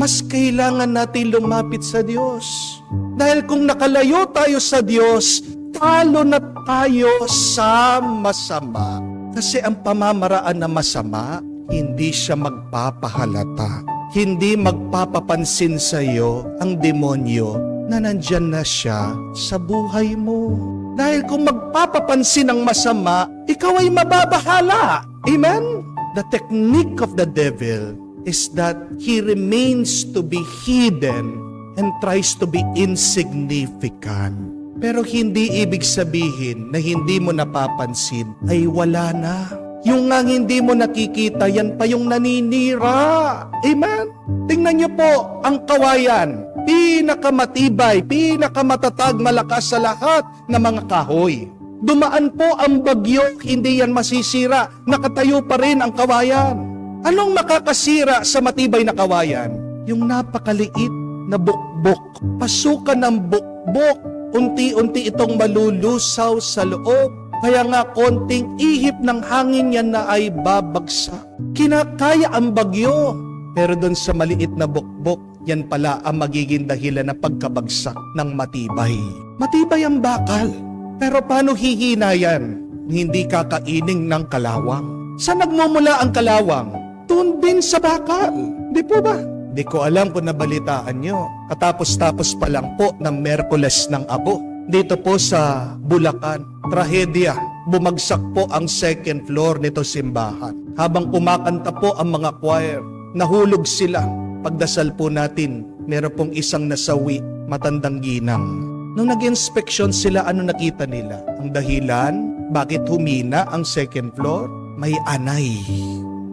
mas kailangan natin lumapit sa Diyos. Dahil kung nakalayo tayo sa Diyos, talo na tayo sa masama. Kasi ang pamamaraan na masama, hindi siya magpapahalata. Hindi magpapapansin sa iyo ang demonyo na nandyan na siya sa buhay mo. Dahil kung magpapapansin ang masama, ikaw ay mababahala. Amen? The technique of the devil is that he remains to be hidden and tries to be insignificant. Pero hindi ibig sabihin na hindi mo napapansin ay wala na. Yung nga hindi mo nakikita, yan pa yung naninira. Amen? Tingnan niyo po ang kawayan. Pinakamatibay, pinakamatatag, malakas sa lahat ng mga kahoy. Dumaan po ang bagyo, hindi yan masisira. Nakatayo pa rin ang kawayan. Anong makakasira sa matibay na kawayan? Yung napakaliit na bukbok. Pasukan ng bukbok, unti-unti itong malulusaw sa loob. Kaya nga konting ihip ng hangin yan na ay babagsak. Kinakaya ang bagyo. Pero doon sa maliit na bukbok, yan pala ang magiging dahilan ng pagkabagsak ng matibay. Matibay ang bakal. Pero paano hihina yan? Hindi kakaining ng kalawang. Saan nagmumula ang kalawang? Doon din sa bakal. Di po ba? Di ko alam kung nabalitaan nyo. Katapos-tapos pa lang po ng Merkules ng Abo. Dito po sa Bulacan, trahedya. Bumagsak po ang second floor nito simbahan. Habang kumakanta po ang mga choir, nahulog sila. Pagdasal po natin, meron pong isang nasawi, matandang ginang. Nung nag-inspeksyon sila, ano nakita nila? Ang dahilan, bakit humina ang second floor? May anay.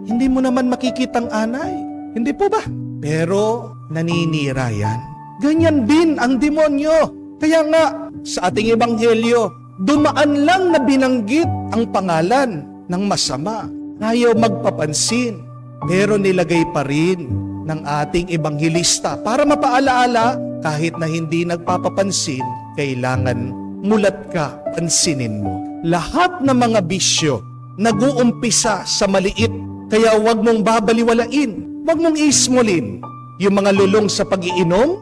Hindi mo naman makikitang anay. Hindi po ba? Pero naninira yan. Ganyan din ang demonyo. Kaya nga, sa ating ebanghelyo, dumaan lang na binanggit ang pangalan ng masama. Ayaw magpapansin. Pero nilagay pa rin ng ating ebanghelista para mapaalaala kahit na hindi nagpapapansin, kailangan mulat ka, pansinin mo. Lahat ng mga bisyo nag-uumpisa sa maliit, kaya huwag mong babaliwalain, huwag mong ismulin. Yung mga lulong sa pag-iinom,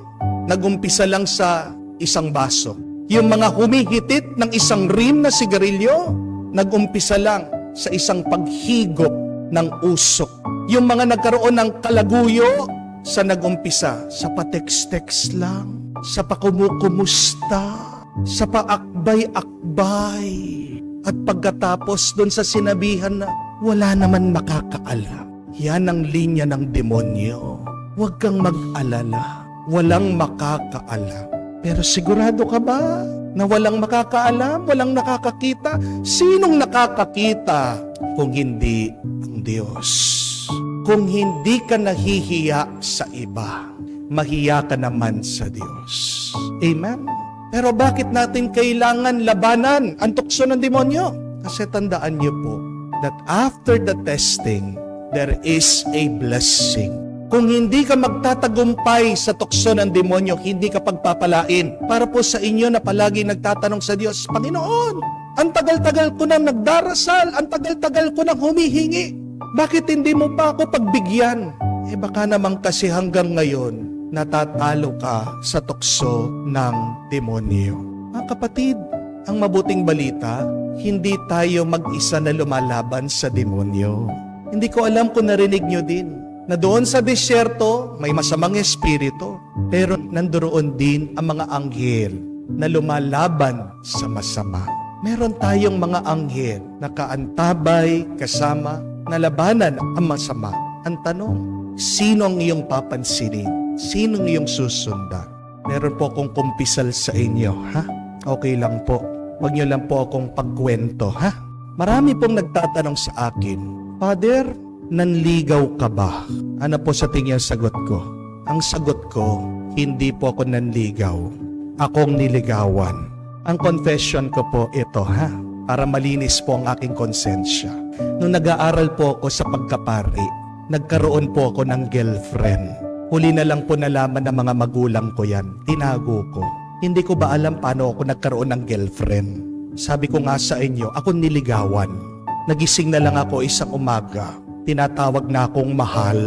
nag-umpisa lang sa isang baso. Yung mga humihitit ng isang rim na sigarilyo, nag-umpisa lang sa isang paghigop ng usok. Yung mga nagkaroon ng kalaguyo, sa nag-umpisa, sa pa-text-text lang, sa pakumukumusta, sa paakbay-akbay, at pagkatapos doon sa sinabihan na wala naman makakaalam. Yan ang linya ng demonyo. Huwag kang mag-alala, walang makakaalam. Pero sigurado ka ba na walang makakaalam, walang nakakakita? Sinong nakakakita kung hindi ang Diyos? Kung hindi ka nahihiya sa iba, mahiya ka naman sa Diyos. Amen? Pero bakit natin kailangan labanan ang tukso ng demonyo? Kasi tandaan niyo po that after the testing, there is a blessing. Kung hindi ka magtatagumpay sa tukso ng demonyo, hindi ka pagpapalain. Para po sa inyo na palagi nagtatanong sa Diyos, Panginoon, ang tagal-tagal ko nang nagdarasal, ang tagal-tagal ko nang humihingi. Bakit hindi mo pa ako pagbigyan? Baka naman kasi hanggang ngayon, natatalo ka sa tukso ng demonyo. Mga kapatid, ang mabuting balita, hindi tayo mag-isa na lumalaban sa demonyo. Hindi ko alam kung narinig nyo din, na doon sa disyerto, may masamang espiritu, pero nandoon din ang mga anghel na lumalaban sa masama. Meron tayong mga anghel na kaantabay, kasama, na labanan ang masama. Ang tanong, sino ang iyong papansinin? Sino ang iyong susundan? Meron po akong kumpisal sa inyo, ha? Okay lang po. Huwag niyo lang po akong pagkwento, ha? Marami pong nagtatanong sa akin, Father, nanligaw ka ba? Ano po sa tingin ang sagot ko? Ang sagot ko, hindi po ako nanligaw. Akong niligawan. Ang confession ko po ito, ha? Para malinis po ang aking konsensya. Nung nag-aaral po ako sa pagkapari, nagkaroon po ako ng girlfriend. Huli na lang po nalaman ng mga magulang ko yan. Tinago ko. Hindi ko ba alam paano ako nagkaroon ng girlfriend? Sabi ko nga sa inyo, ako niligawan. Nagising na lang ako isang umaga. Tinatawag na akong mahal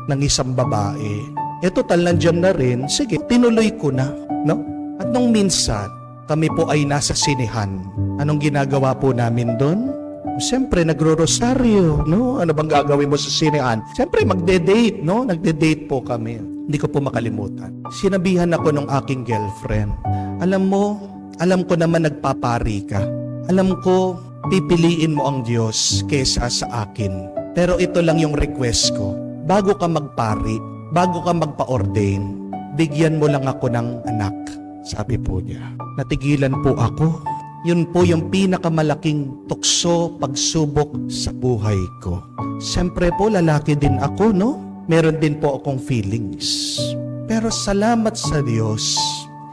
ng isang babae. total nandiyan na rin, sige, tinuloy ko na, no? At nung minsan, kami po ay nasa sinehan. Anong ginagawa po namin doon? Siyempre, nagro-rosaryo, no? Ano bang gagawin mo sa sinehan? Siyempre, magde-date, no? Nagde-date po kami. Hindi ko po makalimutan. Sinabihan ako ng aking girlfriend, alam ko naman nagpapari ka. Alam ko, pipiliin mo ang Diyos kesa sa akin. Pero ito lang yung request ko. Bago ka magpari, bago ka magpa-ordain, bigyan mo lang ako ng anak. Sabi po niya. Natigilan po ako. Yun po yung pinakamalaking tukso, pagsubok sa buhay ko. Siyempre po, lalaki din ako, no? Meron din po akong feelings. Pero salamat sa Diyos,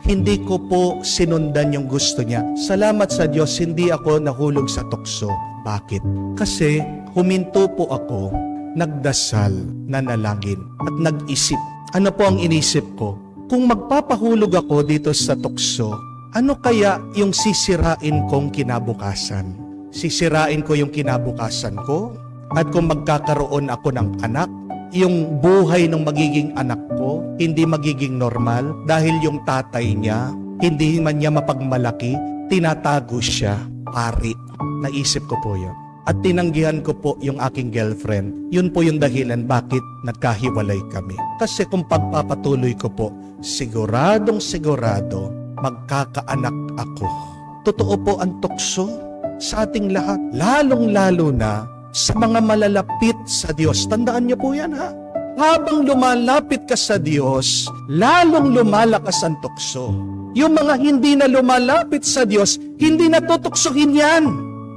hindi ko po sinundan yung gusto niya. Salamat sa Diyos, hindi ako nahulog sa tukso. Bakit? Kasi huminto po ako, nagdasal, nanalangin, at nag-isip. Ano po ang inisip ko? Kung magpapahulog ako dito sa tukso, ano kaya yung sisirain kong kinabukasan? Sisirain ko yung kinabukasan ko? At kung magkakaroon ako ng anak, yung buhay ng magiging anak ko, hindi magiging normal dahil yung tatay niya, hindi man niya mapagmalaki, tinatago siya, pari. Naisip ko po yun. At tinanggihan ko po yung aking girlfriend. Yun po yung dahilan bakit nagkahiwalay kami. Kasi kung pagpapatuloy ko po, siguradong sigurado, magkakaanak ako. Totoo po ang tukso sa ating lahat, lalong-lalo na sa mga malalapit sa Diyos. Tandaan niyo po yan, ha? Habang lumalapit ka sa Diyos, lalong lumalakas ang tukso. Yung mga hindi na lumalapit sa Diyos, hindi natutuksohin yan.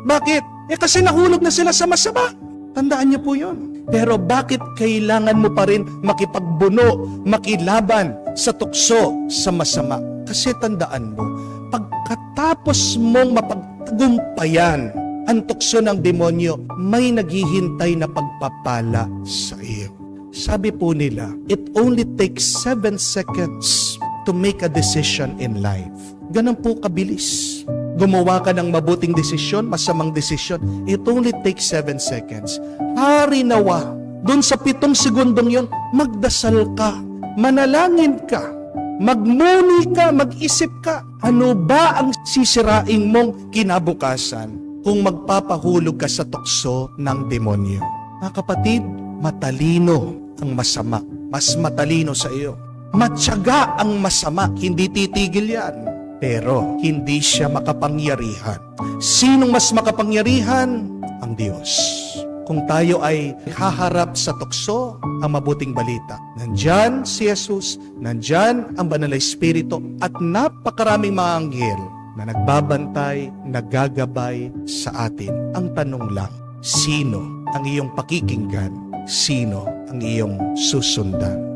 Bakit? Kasi nahulog na sila sa masama. Tandaan niyo po yun. Pero bakit kailangan mo pa rin makipagbuno, makilaban sa tukso sa masama? Kasi tandaan mo, pagkatapos mong mapagtagumpayan ang tukso ng demonyo, may naghihintay na pagpapala sa iyo. Sabi po nila, it only takes 7 seconds to make a decision in life. Ganun po kabilis. Gumawa ka ng mabuting desisyon, masamang desisyon, it only takes 7 seconds. Hari nawa, dun sa 7 segundong yon, magdasal ka, manalangin ka, magmuni ka, mag-isip ka. Ano ba ang sisiraing mong kinabukasan kung magpapahulog ka sa tukso ng demonyo? Mga kapatid, matalino ang masama. Mas matalino sa iyo. Matyaga ang masama, hindi titigil yan. Pero hindi siya makapangyarihan. Sinong mas makapangyarihan? Ang Diyos. Kung tayo ay haharap sa tukso, ang mabuting balita. Nandyan si Jesus, nandyan ang Banal na Espiritu, at napakaraming mga anghel na nagbabantay, nagagabay sa atin. Ang tanong lang, sino ang iyong pakikinggan? Sino ang iyong susundan?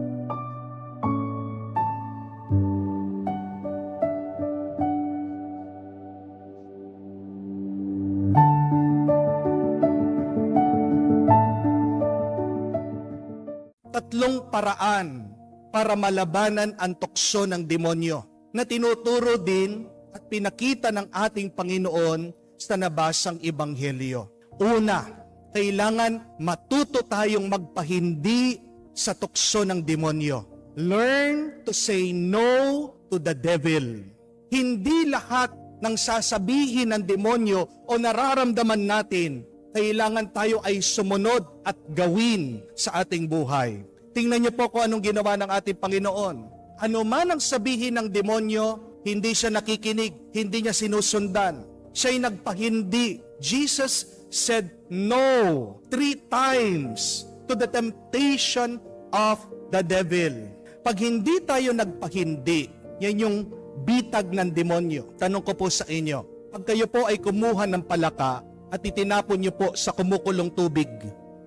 Tatlong paraan para malabanan ang tukso ng demonyo na tinuturo din at pinakita ng ating Panginoon sa nabasang Ebanghelyo. Una, kailangan matuto tayong magpahindi sa tukso ng demonyo. Learn to say no to the devil. Hindi lahat ng sasabihin ng demonyo o nararamdaman natin kailangan tayo ay sumunod at gawin sa ating buhay. Tingnan niyo po kung anong ginawa ng ating Panginoon. Ano man ang sabihin ng demonyo, hindi siya nakikinig, hindi niya sinusundan. Siya'y nagpahindi. Jesus said no 3 times to the temptation of the devil. Pag hindi tayo nagpahindi, yan yung bitag ng demonyo. Tanong ko po sa inyo, pag kayo po ay kumuha ng palaka, at itinapon niyo po sa kumukulong tubig,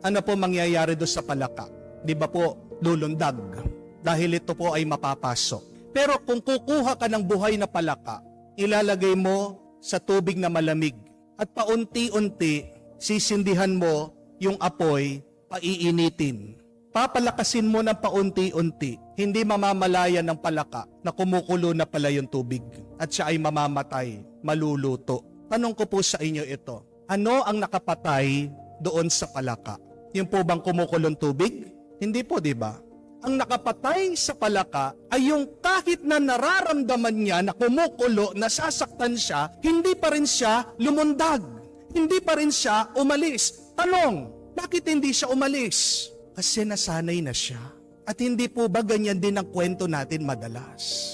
ano po mangyayari doon sa palaka? Di ba po, lulundag? Dahil ito po ay mapapasok. Pero kung kukuha ka ng buhay na palaka, ilalagay mo sa tubig na malamig, at paunti-unti, sisindihan mo yung apoy, paiinitin. Papalakasin mo ng paunti-unti, hindi mamamalayan ng palaka na kumukulo na pala yung tubig, at siya ay mamamatay, maluluto. Tanong ko po sa inyo ito, ano ang nakapatay doon sa palaka? Yung po bang kumukulong tubig? Hindi po, di ba? ang nakapatay sa palaka ay yung kahit na nararamdaman niya na kumukulo, nasasaktan siya, hindi pa rin siya lumundag. Hindi pa rin siya umalis. Tanong, bakit hindi siya umalis? Kasi nasanay na siya. At hindi po ba ganyan din ang kwento natin madalas?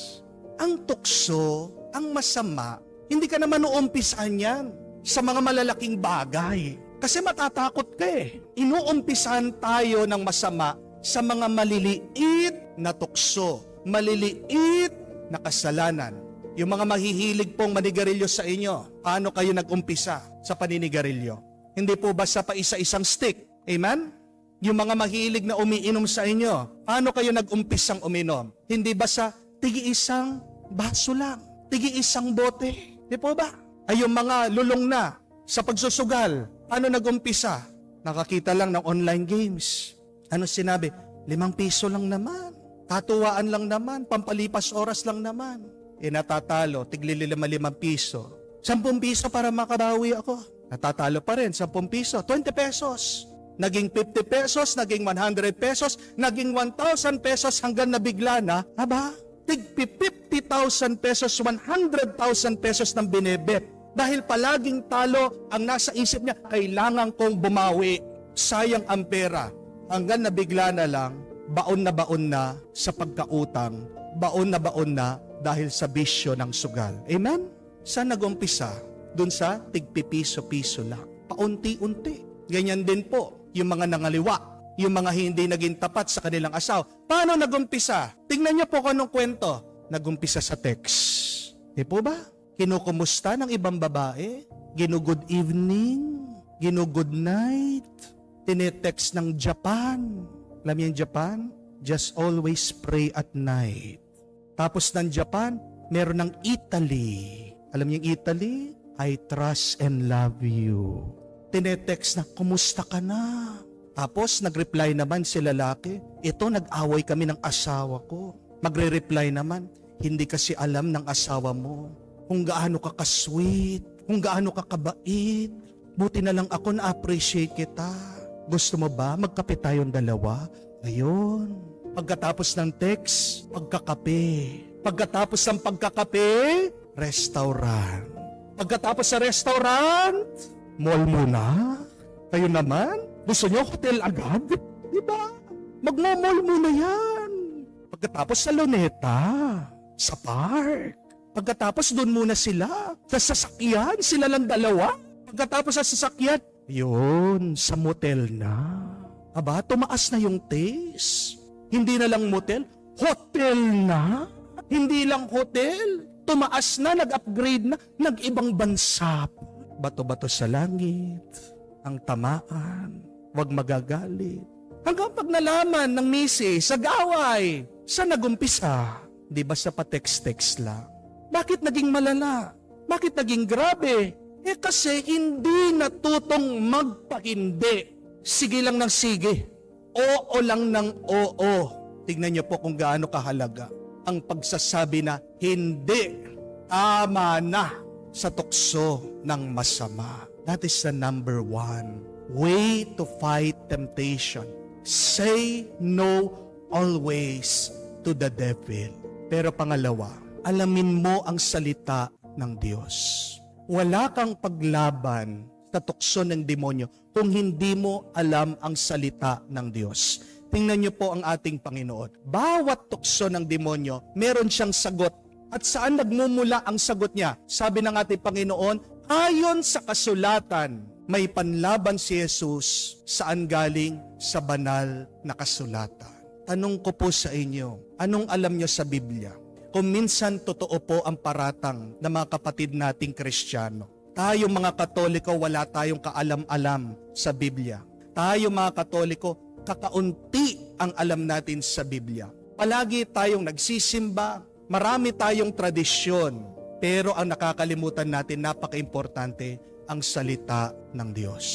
Ang tukso, ang masama, hindi ka naman uumpisahan yan sa mga malalaking bagay. Kasi matatakot ka eh. Inuumpisahan tayo ng masama sa mga maliliit na tukso, maliliit na kasalanan. Yung mga mahihilig pong manigarilyo sa inyo, paano kayo nag-umpisa sa paninigarilyo? Hindi po ba sa paisa-isang stick? Amen? Yung mga mahilig na umiinom sa inyo, paano kayo nag-umpisang uminom? Hindi ba sa tigi-isang baso lang? Tigi-isang bote? Di po ba? Ay yung mga lulong na sa pagsusugal, paano nag-umpisa? Nakakita lang ng online games. Ano sinabi? 5 piso lang naman. Katuwaan lang naman. Pampalipas oras lang naman. Natatalo. Tigli 5 piso. 10 piso para makabawi ako. Natatalo pa rin. 10 piso. 20 pesos. Naging 50 pesos. Naging 100 pesos. Naging 1,000 pesos hanggang nabigla na. Aba, tig 50,000 pesos, 100,000 pesos ng binebet. Dahil palaging talo ang nasa isip niya, kailangan kong bumawi. Sayang ang pera. Hanggang nabigla na lang, baon na sa pagkautang, baon na dahil sa bisyo ng sugal. Amen? Saan nag-umpisa? Doon sa tigpipiso-piso lang. Paunti-unti. Ganyan din po, yung mga nangaliwa, yung mga hindi naging tapat sa kanilang asawa. Paano nag-umpisa? Tingnan niyo po kung anong kwento. Nag-umpisa sa text. Di po ba? Kinukumusta ng ibang babae? Ginu-good evening? Ginu-good night? Tinetext ng Japan. Alam niyo yung Japan? Just always pray at night. Tapos ng Japan, meron ng Italy. Alam niyo yung Italy? I trust and love you. Tinetext na, kumusta ka na? Tapos nag-reply naman si lalaki, ito nag-away kami ng asawa ko. Magre-reply naman, hindi kasi alam ng asawa mo kung gaano ka ka-sweet, kung gaano ka kabait. Buti na lang ako na-appreciate kita. Gusto mo ba magkape tayong dalawa? Ayun. Pagkatapos ng text, pagkakape. Pagkatapos ng pagkakape, restaurant. Pagkatapos sa restaurant, mall muna. Kayo naman, gusto nyo hotel agad? Diba? Magmo-mall muna yan. Pagkatapos sa Luneta, sa park. Pagkatapos doon muna sila. Sa sasakyan, sila lang dalawa. Pagkatapos sa sasakyan, yun, sa motel na. Aba, tumaas na yung taste. Hindi na lang motel, hotel na. Hindi lang hotel, tumaas na, nag-upgrade na, nag-ibang bansa. Bato-bato sa langit, ang tamaan, wag magagalit. Hanggang pag nalaman ng misis,ag-away, saan nagumpisa? Di ba sa pa-text-text lang? Bakit naging malala? Bakit naging grabe? Kasi hindi natutong magpahindi. Sige lang ng sige. Oo lang ng oo. Tignan niyo po kung gaano kahalaga ang pagsasabi na hindi, tama na sa tukso ng masama. That is the number 1 way to fight temptation. Say no always to the devil. Pero pangalawa, alamin mo ang salita ng Diyos. Wala kang paglaban sa tukso ng demonyo kung hindi mo alam ang salita ng Diyos. Tingnan niyo po ang ating Panginoon. Bawat tukso ng demonyo, meron siyang sagot. At saan nagmumula ang sagot niya? Sabi ng ating Panginoon, ayon sa kasulatan, may panlaban si Jesus. Saan galing? Sa banal na kasulatan. Tanong ko po sa inyo, anong alam niyo sa Biblia? Kung minsan totoo po ang paratang ng mga kapatid nating Kristiyano. Tayo mga Katoliko, wala tayong kaalam-alam sa Biblia. Tayo mga Katoliko, kakaunti ang alam natin sa Biblia. Palagi tayong nagsisimba, marami tayong tradisyon, pero ang nakakalimutan natin, napaka-importante, ang salita ng Diyos.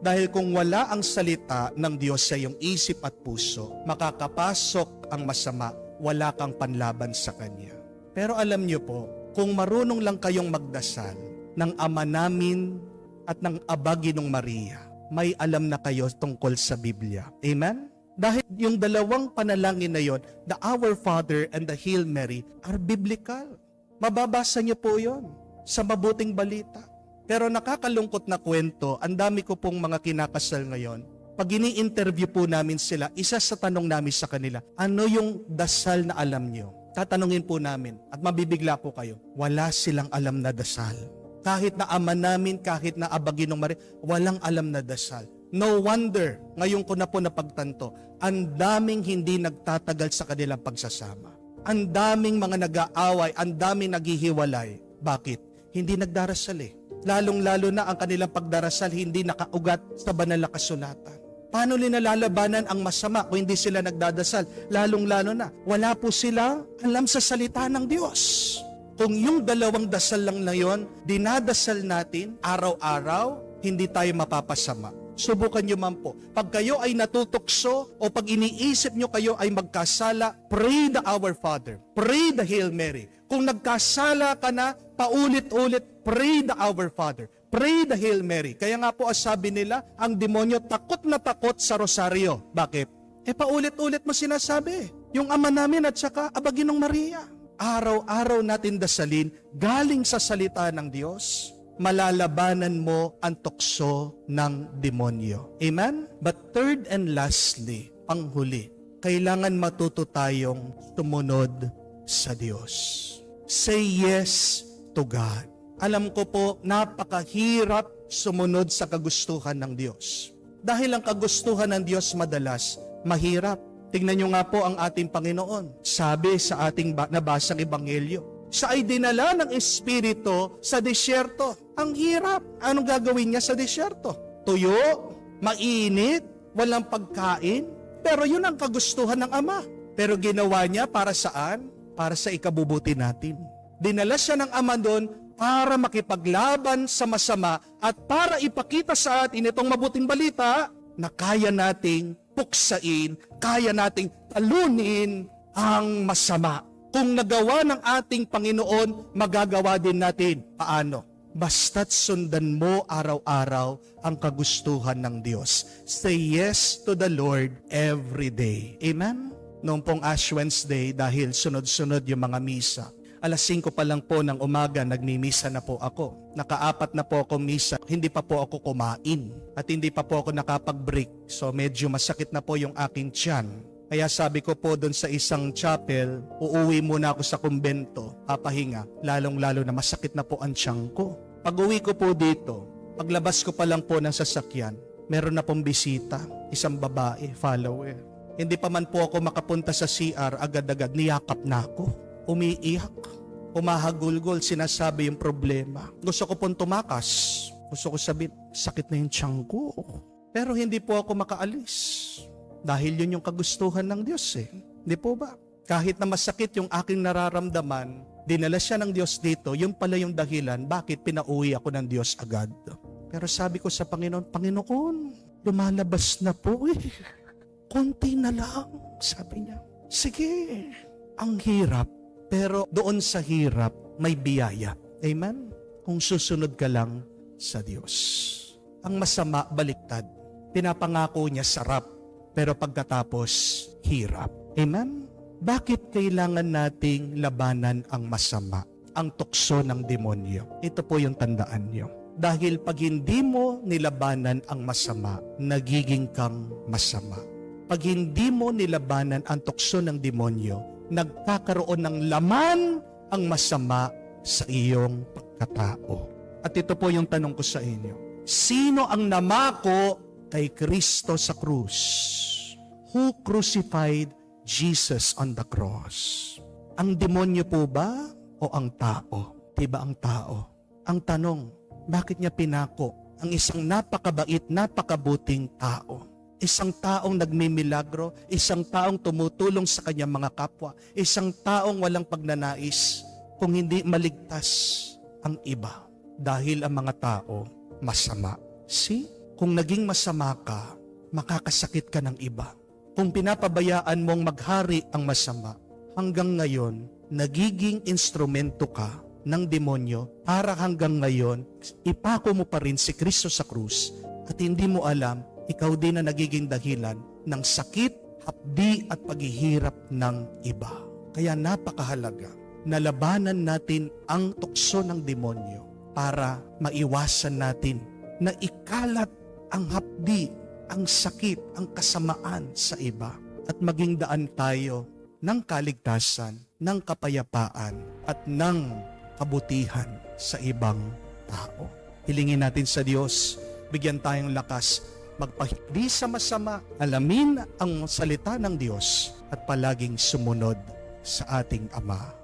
Dahil kung wala ang salita ng Diyos sa iyong isip at puso, makakapasok ang masama, wala kang panlaban sa Kanya. Pero alam niyo po, kung marunong lang kayong magdasal ng Ama namin at ng Aba Ginong Maria, may alam na kayo tungkol sa Biblia. Amen? Dahil yung dalawang panalangin na yon, the Our Father and the Hail Mary, are biblical. Mababasa niyo po yon sa Mabuting Balita. Pero nakakalungkot na kwento, ang dami ko pong mga kinakasal ngayon. Pag ini-interview po namin sila, isa sa tanong namin sa kanila, ano yung dasal na alam niyo? Tatanungin po namin at mabibigla po kayo. Wala silang alam na dasal. Kahit na ama namin, kahit na Abaginong Maria, walang alam na dasal. No wonder, ngayon ko na po napagtanto, ang daming hindi nagtatagal sa kanilang pagsasama. Ang daming mga nag-aaway, ang daming naghihiwalay. Bakit? Hindi nagdarasal eh. Lalong-lalo na ang kanilang pagdarasal hindi nakaugat sa banal na kasulatan. Paano linalalabanan ang masama kung hindi sila nagdadasal? Lalong-lalo na, wala po sila alam sa salita ng Diyos. Kung yung dalawang dasal lang na yon, dinadasal natin araw-araw, hindi tayo mapapasama. Subukan nyo man po. Pag kayo ay natutukso o pag iniisip nyo kayo ay magkasala, pray the Our Father. Pray the Hail Mary. Kung nagkasala ka na, paulit-ulit, pray the Our Father. Pray the Hail Mary. Kaya nga po sabi nila, ang demonyo takot na takot sa rosaryo. Bakit? Paulit-ulit mo sinasabi. Yung ama namin at saka Abaginong Maria. Araw-araw natin dasalin galing sa salita ng Diyos. Malalabanan mo ang tukso ng demonyo. Amen? But third and lastly, panghuli, kailangan matuto tayong sumunod sa Diyos. Say yes to God. Alam ko po, napakahirap sumunod sa kagustuhan ng Diyos. Dahil ang kagustuhan ng Diyos madalas, mahirap. Tingnan nyo nga po ang ating Panginoon. Sabi sa ating nabasang ebanghelyo, siya ay dinala ng Espiritu sa disyerto. Ang hirap. Anong gagawin niya sa disyerto? Tuyo, mainit, walang pagkain. Pero yun ang kagustuhan ng Ama. Pero ginawa niya para saan? Para sa ikabubuti natin. Dinala siya ng Ama doon para makipaglaban sa masama at para ipakita sa atin itong mabuting balita na kaya nating puksain, kaya nating talunin ang masama. Kung nagawa ng ating Panginoon, magagawa din natin. Paano? Basta't sundan mo araw-araw ang kagustuhan ng Diyos. Say yes to the Lord every day. Amen? Noong pong Ash Wednesday, dahil sunod-sunod yung mga misa, alas 5 pa lang po ng umaga, nagmimisa na po ako. Naka-4 na po ako misa, hindi pa po ako kumain. At hindi pa po ako nakapag-break. So medyo masakit na po yung aking tiyan. Kaya sabi ko po doon sa isang chapel, uuwi muna ako sa kumbento, papahinga, lalong-lalo na masakit na po ang tiyan ko. Pag-uwi ko po dito, paglabas ko pa lang po ng sasakyan, meron na pong bisita, isang babae, follower. Hindi pa man po ako makapunta sa CR, agad-agad niyakap na ako. Umiiyak, umahagulgol, sinasabi yung problema. Gusto ko pong tumakas. Gusto ko sabihin, sakit na yung tiyan ko. Pero hindi po ako makaalis. Dahil yun yung kagustuhan ng Diyos eh. Hindi po ba? Kahit na masakit yung aking nararamdaman, dinala siya ng Diyos dito, yun pala yung dahilan bakit pinauwi ako ng Diyos agad. Pero sabi ko sa Panginoon, Panginoon, lumalabas na po eh. Konti na lang, sabi niya. Sige, ang hirap. Pero doon sa hirap, may biyaya. Amen? Kung susunod ka lang sa Diyos. Ang masama, baliktad. Pinapangako niya sarap. Pero pagkatapos, hirap. Amen? Bakit kailangan nating labanan ang masama? Ang tukso ng demonyo. Ito po yung tandaan niyo. Dahil pag hindi mo nilabanan ang masama, nagiging kang masama. Pag hindi mo nilabanan ang tukso ng demonyo, nagkakaroon ng laman ang masama sa iyong pagkatao. At ito po yung tanong ko sa inyo. Sino ang namako kay Kristo sa krus? Who crucified Jesus on the cross? Ang demonyo po ba o ang tao? Diba ang tao? Ang tanong, bakit niya pinako ang isang napakabait, napakabuting tao? Isang taong nagmimilagro, isang taong tumutulong sa kanyang mga kapwa, isang taong walang pagnanais kung hindi maligtas ang iba. Dahil ang mga tao masama. See? Kung naging masama ka, makakasakit ka ng iba. Kung pinapabayaan mong maghari ang masama, hanggang ngayon, nagiging instrumento ka ng demonyo para hanggang ngayon, ipako mo pa rin si Kristo sa krus at hindi mo alam, ikaw din na nagiging dahilan ng sakit hapdi at paghihirap ng iba. Kaya napakahalaga na labanan natin ang tukso ng demonyo para maiwasan natin na ikalat ang hapdi, ang sakit, ang kasamaan sa iba at maging daan tayo ng kaligtasan, ng kapayapaan at ng kabutihan sa ibang tao. Hilingin natin sa Diyos, bigyan tayong lakas, magpahindi sa masama, alamin ang salita ng Diyos at palaging sumunod sa ating Ama.